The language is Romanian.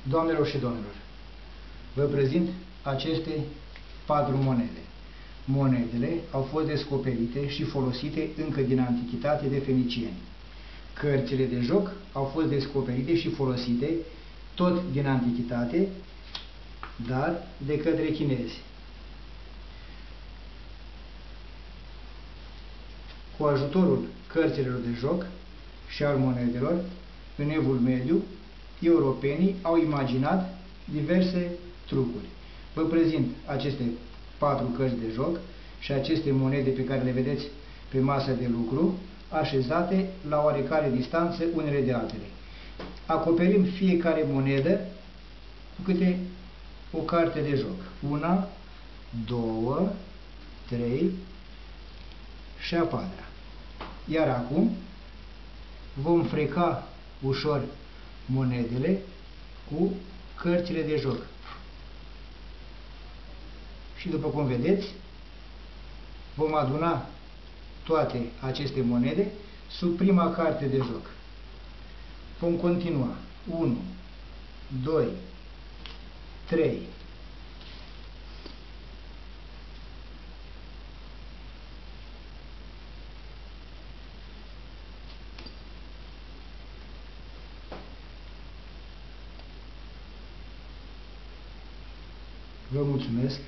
Doamnelor și domnilor, vă prezint aceste 4 monede. Monedele au fost descoperite și folosite încă din antichitate de fenicieni. Cărțile de joc au fost descoperite și folosite tot din antichitate, dar de către chinezi. Cu ajutorul cărților de joc și al monedelor, în Evul Mediu, europenii au imaginat diverse trucuri. Vă prezint aceste 4 cărți de joc și aceste monede pe care le vedeți pe masă de lucru, așezate la oarecare distanță unele de altele. Acoperim fiecare monedă cu câte o carte de joc. 1, 2, 3 și a 4-a. Iar acum vom freca ușor monedele cu cărțile de joc. Și după cum vedeți, vom aduna toate aceste monede sub prima carte de joc. Vom continua. 1, 2, 3, 4. Vă mulțumesc!